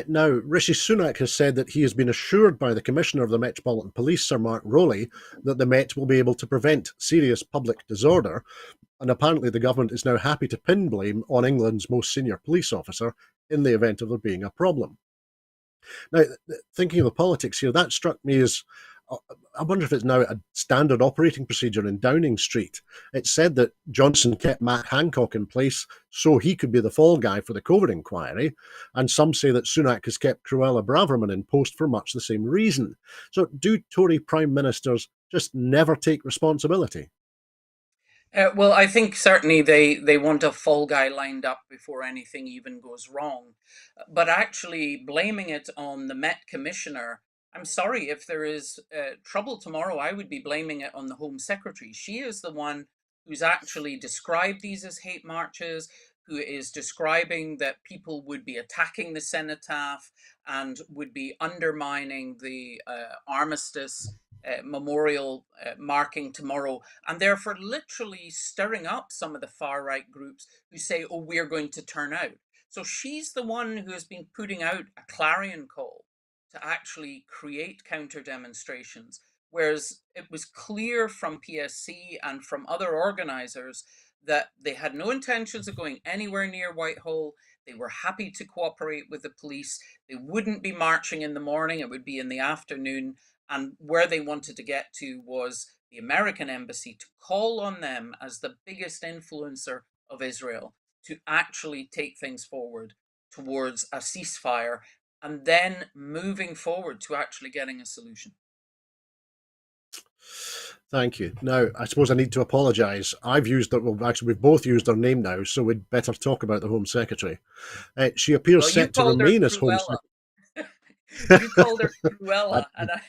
Now, Rishi Sunak has said that he has been assured by the Commissioner of the Metropolitan Police, Sir Mark Rowley, that the Met will be able to prevent serious public disorder, and apparently the government is now happy to pin blame on England's most senior police officer in the event of there being a problem. Now, thinking of the politics here, that struck me as I wonder if it's now a standard operating procedure in Downing Street. It said that Johnson kept Matt Hancock in place so he could be the fall guy for the COVID inquiry, and some say that Sunak has kept Cruella Braverman in post for much the same reason. So, do Tory prime ministers just never take responsibility? Well, I think certainly they want a fall guy lined up before anything even goes wrong. But actually blaming it on the Met Commissioner, I'm sorry, if there is trouble tomorrow, I would be blaming it on the Home Secretary. She is the one who's actually described these as hate marches, who is describing that people would be attacking the cenotaph and would be undermining the armistice memorial marking tomorrow, and therefore literally stirring up some of the far right groups who say, oh, we're going to turn out. So she's the one who has been putting out a clarion call to actually create counter demonstrations. Whereas it was clear from PSC and from other organizers that they had no intentions of going anywhere near Whitehall. They were happy to cooperate with the police. They wouldn't be marching in the morning, it would be in the afternoon. And where they wanted to get to was the American embassy to call on them as the biggest influencer of Israel to actually take things forward towards a ceasefire and then moving forward to actually getting a solution. Thank you. Now, I suppose I need to apologise. I've used her, well, actually, we've both used her name now, so we'd better talk about the Home Secretary. She appears Well, you set to called her remain as Home Cruella. Secretary. You called her I, Cruella, and I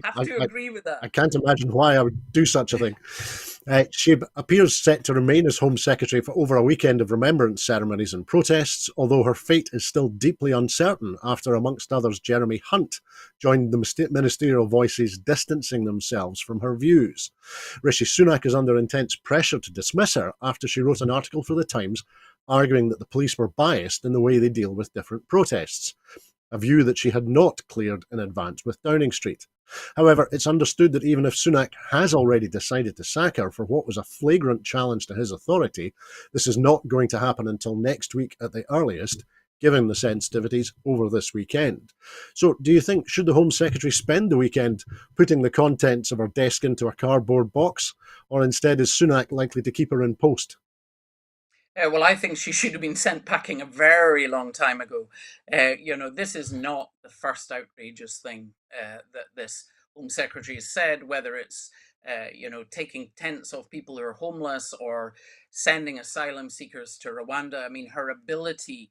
have I, to I, agree with that. I can't imagine why I would do such a thing. She appears set to remain as Home Secretary for over a weekend of remembrance ceremonies and protests, although her fate is still deeply uncertain after, amongst others, Jeremy Hunt joined the ministerial voices distancing themselves from her views. Rishi Sunak is under intense pressure to dismiss her after she wrote an article for The Times arguing that the police were biased in the way they deal with different protests, a view that she had not cleared in advance with Downing Street. However, it's understood that even if Sunak has already decided to sack her for what was a flagrant challenge to his authority, this is not going to happen until next week at the earliest, given the sensitivities over this weekend. So, do you think, should the Home Secretary spend the weekend putting the contents of her desk into a cardboard box, or instead is Sunak likely to keep her in post? Well, I think she should have been sent packing a very long time ago. This is not the first outrageous thing that this Home Secretary has said, whether it's, taking tents off people who are homeless or sending asylum seekers to Rwanda. I mean, her ability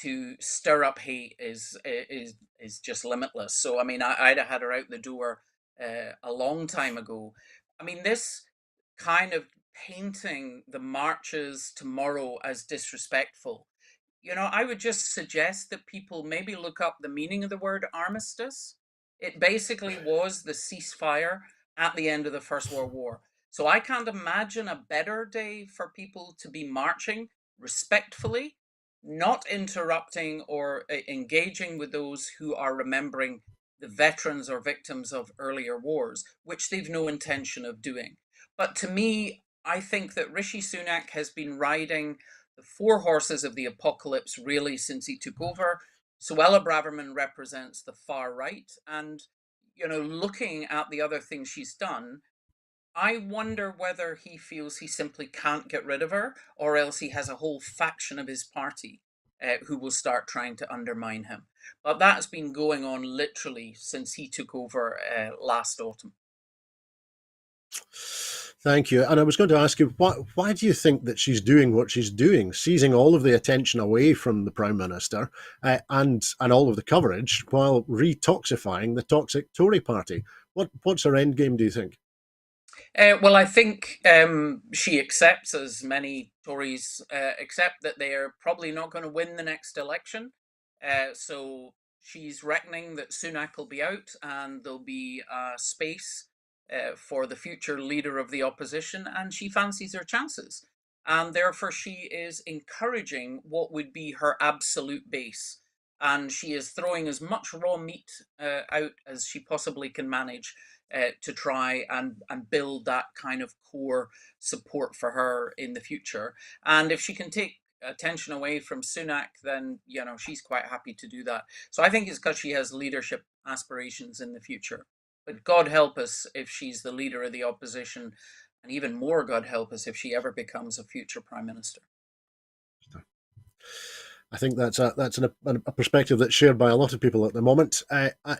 to stir up hate is just limitless. So, I mean, I'd have had her out the door a long time ago. I mean, this kind of painting the marches tomorrow as disrespectful. I would just suggest that people maybe look up the meaning of the word armistice. It basically was the ceasefire at the end of the First World War. So I can't imagine a better day for people to be marching respectfully, not interrupting or engaging with those who are remembering the veterans or victims of earlier wars, which they've no intention of doing. But to me, I think that Rishi Sunak has been riding the four horses of the apocalypse really since he took over. Suella Braverman represents the far right. And, looking at the other things she's done, I wonder whether he feels he simply can't get rid of her, or else he has a whole faction of his party who will start trying to undermine him. But that's been going on literally since he took over last autumn. Thank you. And I was going to ask you, why do you think that she's doing what she's doing, seizing all of the attention away from the Prime Minister and all of the coverage while retoxifying the toxic Tory party? What's her end game, do you think? Well, I think she accepts, as many Tories accept, that they are probably not going to win the next election. So she's reckoning that Sunak will be out and there'll be space for the future leader of the opposition, and she fancies her chances. And therefore, she is encouraging what would be her absolute base. And she is throwing as much raw meat out as she possibly can manage to try and build that kind of core support for her in the future. And if she can take attention away from Sunak, then she's quite happy to do that. So I think it's because she has leadership aspirations in the future. But God help us if she's the leader of the opposition, and even more, God help us if she ever becomes a future prime minister. I think that's a perspective that's shared by a lot of people at the moment.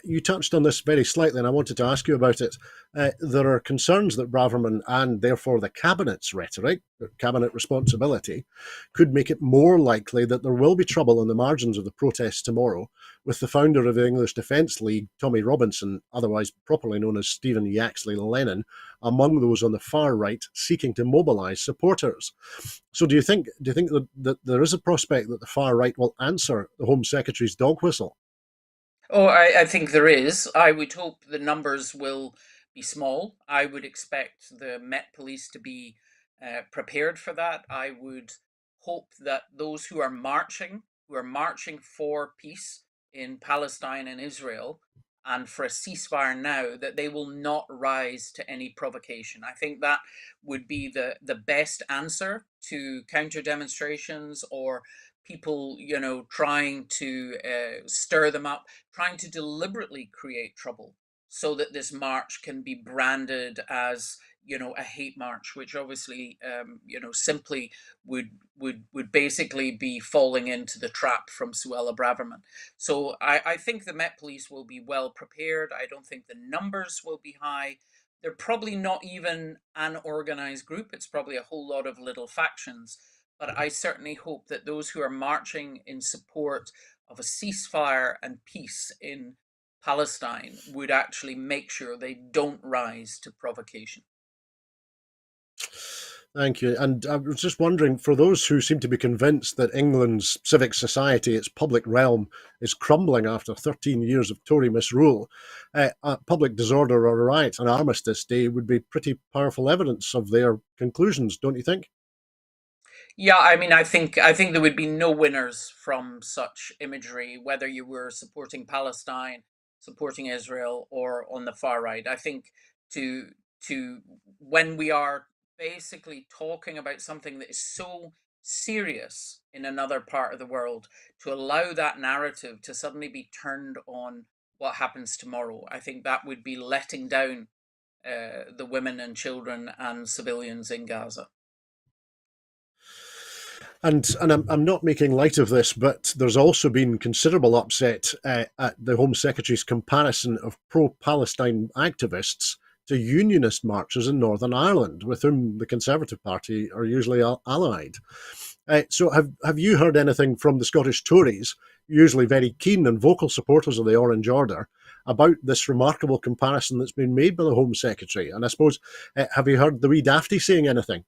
You touched on this very slightly, and I wanted to ask you about it. There are concerns that Braverman and therefore the cabinet's rhetoric, cabinet responsibility, could make it more likely that there will be trouble on the margins of the protests tomorrow, with the founder of the English Defence League, Tommy Robinson, otherwise properly known as Stephen Yaxley Lennon, among those on the far right seeking to mobilise supporters. So do you think that there is a prospect that the far right will answer the Home Secretary's dog whistle? Oh, I think there is. I would hope the numbers will be small. I would expect the Met Police to be prepared for that. I would hope that those who are marching for peace in Palestine and Israel, and for a ceasefire now, that they will not rise to any provocation. I think that would be the best answer to counter demonstrations or people, trying to stir them up, trying to deliberately create trouble so that this march can be branded as, a hate march, which obviously, simply would basically be falling into the trap from Suella Braverman. So I think the Met Police will be well prepared. I don't think the numbers will be high. They're probably not even an organized group. It's probably a whole lot of little factions. But I certainly hope that those who are marching in support of a ceasefire and peace in Palestine would actually make sure they don't rise to provocation. Thank you. And I was just wondering, for those who seem to be convinced that England's civic society, its public realm, is crumbling after 13 years of Tory misrule, a public disorder or a riot, an armistice day, would be pretty powerful evidence of their conclusions, don't you think? Yeah, I mean, I think there would be no winners from such imagery, whether you were supporting Palestine, supporting Israel, or on the far right. I think to to when we are basically talking about something that is so serious in another part of the world, to allow that narrative to suddenly be turned on what happens tomorrow, I think that would be letting down the women and children and civilians in Gaza. And I'm not making light of this, but there's also been considerable upset at the Home Secretary's comparison of pro-Palestine activists to unionist marchers in Northern Ireland, with whom the Conservative Party are usually allied. So have you heard anything from the Scottish Tories, usually very keen and vocal supporters of the Orange Order, about this remarkable comparison that's been made by the Home Secretary? And I suppose, have you heard the wee Dafty saying anything?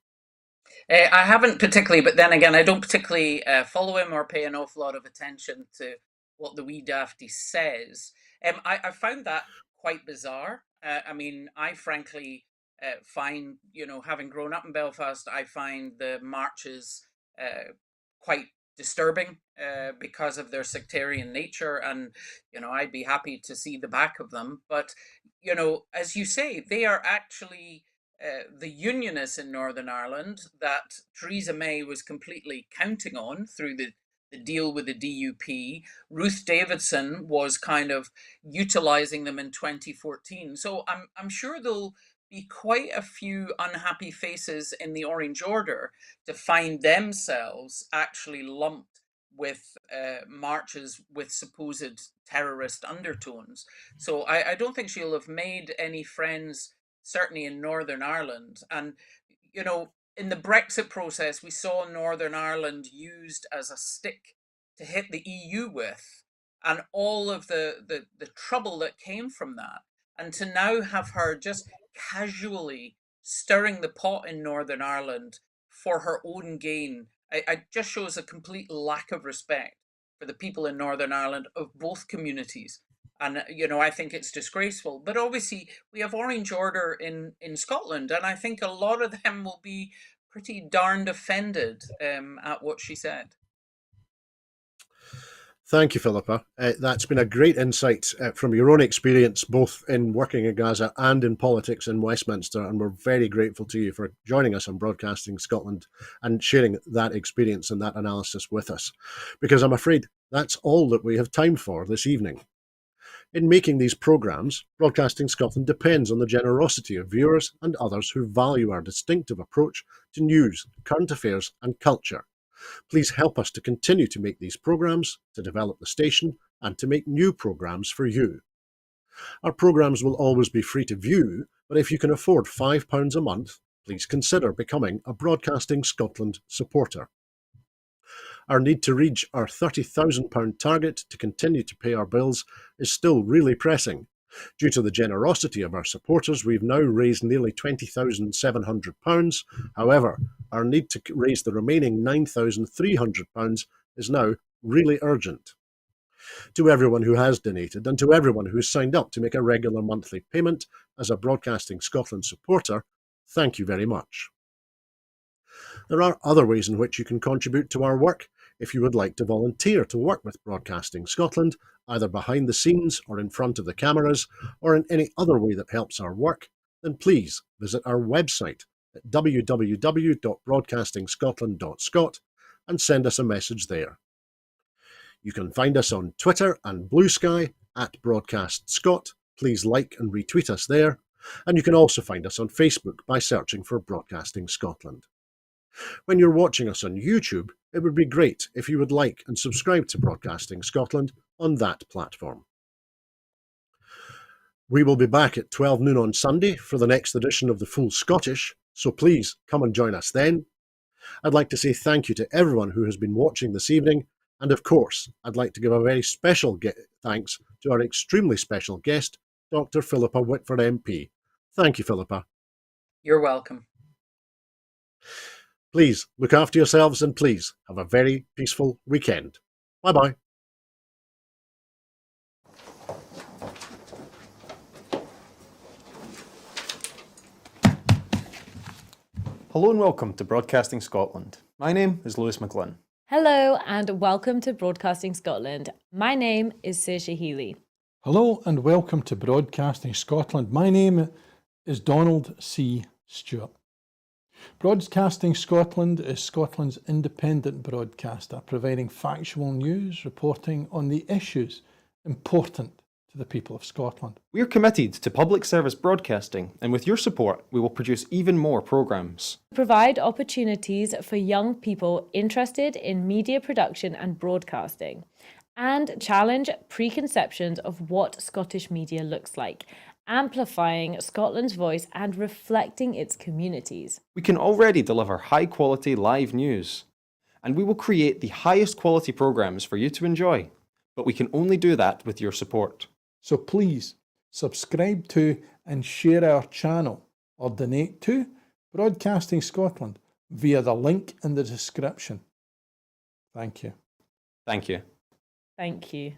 I haven't particularly, but then again, I don't particularly follow him or pay an awful lot of attention to what the wee dafty says. I found that quite bizarre. I mean, I frankly find, having grown up in Belfast, I find the marches quite disturbing because of their sectarian nature, and I'd be happy to see the back of them. But as you say, they are actually the unionists in Northern Ireland that Theresa May was completely counting on through the deal with the DUP. Ruth Davidson was kind of utilizing them in 2014. So I'm sure there'll be quite a few unhappy faces in the Orange Order to find themselves actually lumped with marches with supposed terrorist undertones. So I don't think she'll have made any friends, certainly in Northern Ireland. And, in the Brexit process, we saw Northern Ireland used as a stick to hit the EU with, and all of the trouble that came from that. And to now have her just casually stirring the pot in Northern Ireland for her own gain, I just shows a complete lack of respect for the people in Northern Ireland of both communities. And I think it's disgraceful. But obviously, we have Orange Order in Scotland, and I think a lot of them will be pretty darned offended at what she said. Thank you, Philippa. That's been a great insight from your own experience, both in working in Gaza and in politics in Westminster. And we're very grateful to you for joining us on Broadcasting Scotland and sharing that experience and that analysis with us. Because I'm afraid that's all that we have time for this evening. In making these programmes, Broadcasting Scotland depends on the generosity of viewers and others who value our distinctive approach to news, current affairs and culture. Please help us to continue to make these programmes, to develop the station and to make new programmes for you. Our programmes will always be free to view, but if you can afford £5 a month, please consider becoming a Broadcasting Scotland supporter. Our need to reach our £30,000 target to continue to pay our bills is still really pressing. Due to the generosity of our supporters, we've now raised nearly £20,700. However, our need to raise the remaining £9,300 is now really urgent. To everyone who has donated and to everyone who's signed up to make a regular monthly payment as a Broadcasting Scotland supporter, thank you very much. There are other ways in which you can contribute to our work. If you would like to volunteer to work with Broadcasting Scotland, either behind the scenes or in front of the cameras, or in any other way that helps our work, then please visit our website at www.broadcastingscotland.scot and send us a message there. You can find us on Twitter and Blue Sky at BroadcastScot. Please like and retweet us there. And you can also find us on Facebook by searching for Broadcasting Scotland. When you're watching us on YouTube, it would be great if you would like and subscribe to Broadcasting Scotland on that platform. We will be back at 12 noon on Sunday for the next edition of the Full Scottish, so please come and join us then. I'd like to say thank you to everyone who has been watching this evening, and of course, I'd like to give a very special thanks to our extremely special guest, Dr. Philippa Whitford MP. Thank you, Philippa. You're welcome. Please look after yourselves and please have a very peaceful weekend. Bye-bye. Hello and welcome to Broadcasting Scotland. My name is Lewis McGlynn. Hello and welcome to Broadcasting Scotland. My name is Saoirse Healy. Hello and welcome to Broadcasting Scotland. My name is Donald C. Stewart. Broadcasting Scotland is Scotland's independent broadcaster, providing factual news, reporting on the issues important to the people of Scotland. We are committed to public service broadcasting, and with your support, we will produce even more programmes. Provide opportunities for young people interested in media production and broadcasting, and challenge preconceptions of what Scottish media looks like, amplifying Scotland's voice and reflecting its communities. We can already deliver high-quality live news, and we will create the highest quality programmes for you to enjoy. But we can only do that with your support. So please subscribe to and share our channel or donate to Broadcasting Scotland via the link in the description. Thank you. Thank you. Thank you.